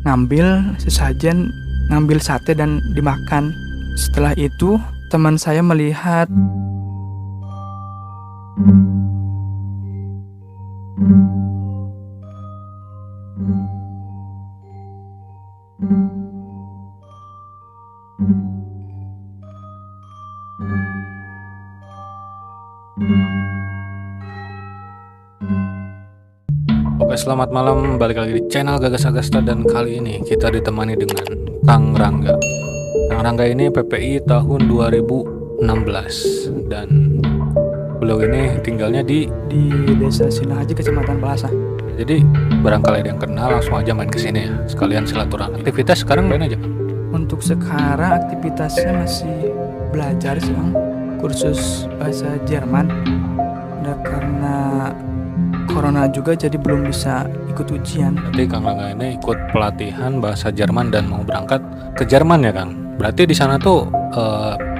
ngambil sesajen, ngambil sate dan dimakan. Setelah itu teman saya melihat Oke, selamat malam, balik lagi di channel Gagas Agasta dan kali ini kita ditemani dengan Kang Rangga. Kang Rangga ini PPI tahun 2016 dan beliau ini tinggalnya di Desa Sinahaji, Kecamatan Palasa. jadi barangkali ada yang kenal, langsung aja main kesini ya, sekalian silaturahmi. Aktivitas sekarang main aja, Kang? Untuk sekarang aktivitasnya masih belajar sih, Bang. Kursus bahasa Jerman. Nah, karena corona juga jadi belum bisa ikut ujian. Berarti Kang Rangga ini ikut pelatihan bahasa Jerman dan mau berangkat ke Jerman ya, Kang? Berarti di sana tuh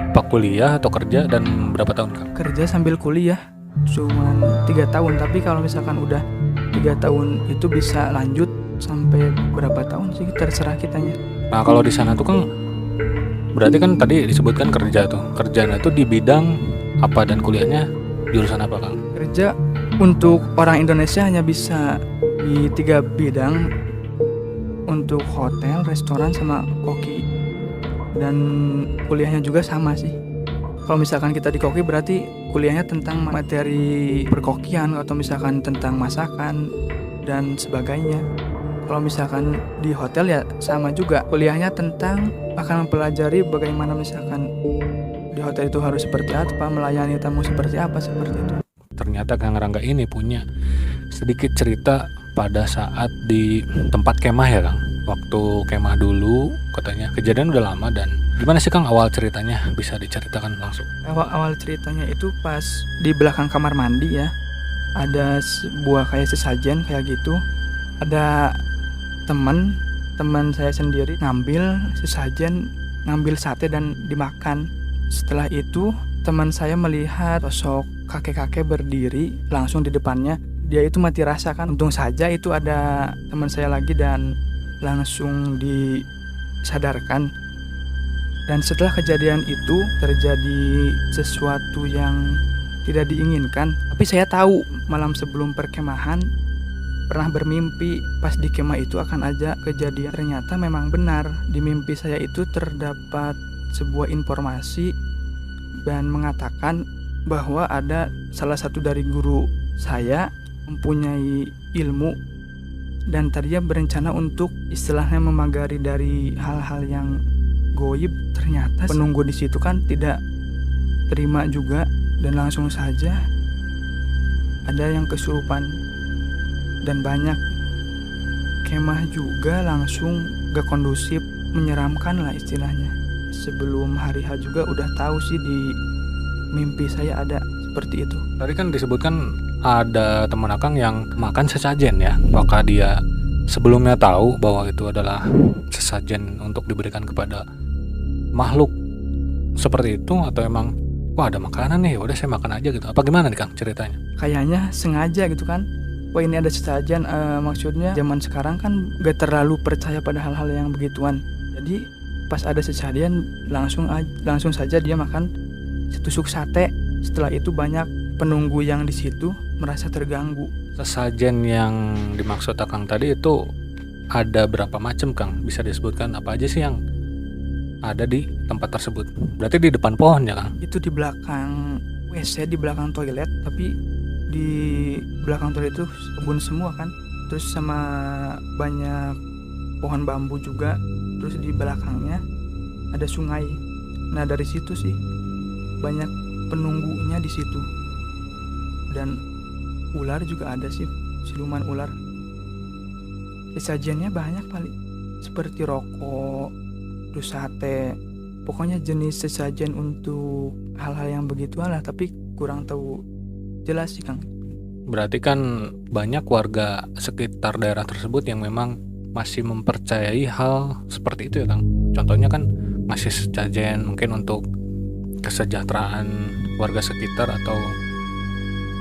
Pak kuliah atau kerja dan berapa tahun, Kang? Kerja sambil kuliah cuman 3 tahun, tapi kalau misalkan udah 3 tahun itu bisa lanjut sampai berapa tahun sih, terserah kitanya. Nah, kalau di sana tuh, Kang, berarti kan tadi disebutkan kerja tuh. Kerjanya tuh di bidang apa dan kuliahnya jurusan apa, Kang? Kerja untuk orang Indonesia hanya bisa di 3 bidang, untuk hotel, restoran, sama koki. Dan kuliahnya juga sama sih. Kalau misalkan kita di koki berarti kuliahnya tentang materi perkokian, atau misalkan tentang masakan dan sebagainya. Kalau misalkan di hotel ya sama juga, kuliahnya tentang akan mempelajari bagaimana misalkan di hotel itu harus seperti apa, melayani tamu seperti apa, seperti itu. Ternyata Kang Rangga ini punya sedikit cerita pada saat di tempat kemah ya, Kang. Waktu kemah dulu katanya kejadian udah lama, dan gimana sih, Kang, awal ceritanya, bisa diceritakan langsung? Awal ceritanya itu pas di belakang kamar mandi ya, ada sebuah kayak sesajen kayak gitu. Ada teman saya sendiri ngambil sesajen, ngambil sate dan dimakan. Setelah itu teman saya melihat sosok kakek-kakek berdiri langsung di depannya. Dia itu mati rasa kan. Untung saja itu ada teman saya lagi dan langsung disadarkan. Dan setelah kejadian itu terjadi sesuatu yang tidak diinginkan. Tapi saya tahu malam sebelum perkemahan pernah bermimpi pas di kemah itu akan ada kejadian. Ternyata memang benar, di mimpi saya itu terdapat sebuah informasi dan mengatakan bahwa ada salah satu dari guru saya mempunyai ilmu, dan tadinya berencana untuk istilahnya memagari dari hal-hal yang goib. Ternyata penunggu di situ kan tidak terima juga, dan langsung saja ada yang kesurupan dan banyak. Kemah juga langsung gak kondusif, menyeramkan lah istilahnya. Sebelum hari H juga udah tahu sih di mimpi saya ada seperti itu. Tadi kan disebutkan ada teman Akang yang makan sesajen ya. Apakah dia sebelumnya tahu bahwa itu adalah sesajen untuk diberikan kepada makhluk seperti itu, atau emang wah ada makanan nih, udah saya makan aja gitu? Apa gimana nih, Kang, ceritanya? Kayaknya sengaja gitu kan. Wah, ini ada sesajen, maksudnya zaman sekarang kan gak terlalu percaya pada hal-hal yang begituan. Jadi pas ada sesajen langsung saja dia makan setusuk sate. Setelah itu banyak penunggu yang di situ merasa terganggu. Sesajen yang dimaksud Akang tadi itu ada berapa macam, Kang? Bisa disebutkan apa aja sih yang ada di tempat tersebut? Berarti di depan pohon ya, Kang? Itu di belakang WC, di belakang toilet, tapi di belakang toilet itu kebun semua kan. Terus sama banyak pohon bambu juga. Terus di belakangnya ada sungai. Nah, dari situ sih banyak penunggunya di situ. Dan ular juga ada sih, siluman ular. Sesajennya banyak paling, seperti rokok, terus sate. Pokoknya jenis sesajen untuk hal-hal yang begituan lah, tapi kurang tahu jelas sih, Kang. Berarti kan banyak warga sekitar daerah tersebut yang memang masih mempercayai hal seperti itu ya, Kang. Contohnya kan masih sesajen mungkin untuk kesejahteraan warga sekitar atau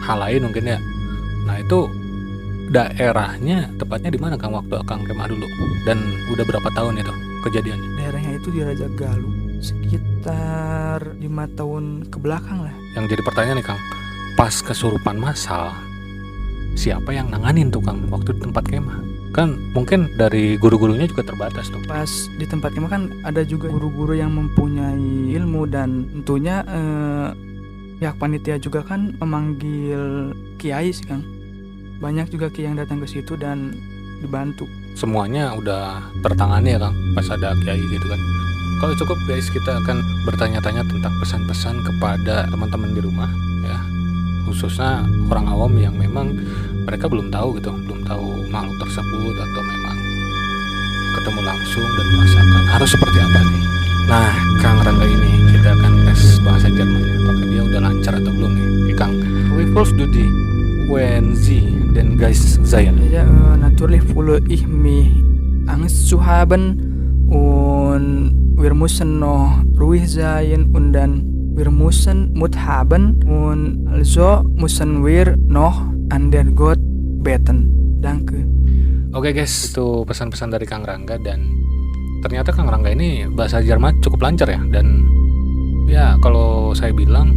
hal lain mungkin ya. Nah, itu daerahnya tepatnya di mana Kang waktu Akang kemah dulu? Dan udah berapa tahun itu kejadiannya? Daerahnya itu di Raja Galuh, sekitar 5 tahun ke belakang lah. Yang jadi pertanyaan nih Kang, pas kesurupan massal, siapa yang nanganin tuh Kang waktu di tempat kemah? Kan mungkin dari guru-gurunya juga terbatas tuh. Pas di tempat kemah kan ada juga guru-guru yang mempunyai ilmu, dan tentunya pihak panitia juga kan memanggil kiai sih Kang. Banyak juga kiai yang datang ke situ dan dibantu. Semuanya udah tertangani ya Kang pas ada kiai gitu kan. Kalau cukup guys, kita akan bertanya-tanya tentang pesan-pesan kepada teman-teman di rumah ya, khususnya orang awam yang memang mereka belum tahu gitu, belum tahu makhluk tersebut atau memang ketemu langsung dan merasakan harus seperti apa nih. Nah, Kang Rangga ini kita akan tes bahasa Jermannya, apakah dia udah lancar atau belum nih. Oke, Kang, wie willst du die wenn sie den Geist sehen? Ja, natürlich fühle ich mich Angst zu haben, und wir müssen noch ruhig sein, und dann wir müssen Mut haben, und also müssen wir noch an der Gott beten. Danke. Oke guys, itu pesan-pesan dari Kang Rangga, dan ternyata Kang Rangga ini bahasa Jerman cukup lancar ya. Dan ya kalau saya bilang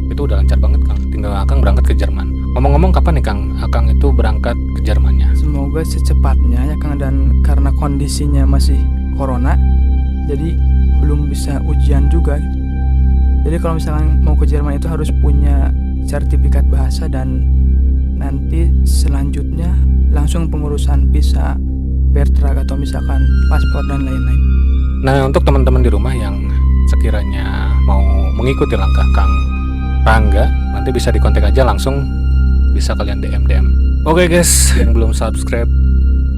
itu udah lancar banget Kang, tinggal Akang berangkat ke Jerman. Ngomong-ngomong, kapan nih Kang Akang itu berangkat ke Jermannya? Semoga secepatnya ya Kang, dan karena kondisinya masih corona, jadi belum bisa ujian juga. Jadi kalau misalkan mau ke Jerman itu harus punya sertifikat bahasa, dan nanti selanjutnya langsung pengurusan visa, Bertrag, atau misalkan paspor dan lain-lain. Nah, untuk teman-teman di rumah yang sekiranya mau mengikuti langkah Kang Rangga, nanti bisa dikontak aja langsung, bisa kalian DM. Oke guys, yang belum subscribe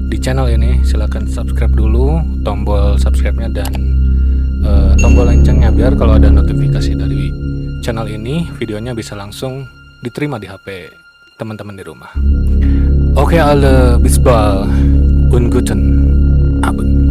di channel ini silahkan subscribe dulu, tombol subscribe-nya dan tombol loncengnya, biar kalau ada notifikasi dari channel ini, videonya bisa langsung diterima di HP teman-teman di rumah. Oke, alle bis bald und guten Abend.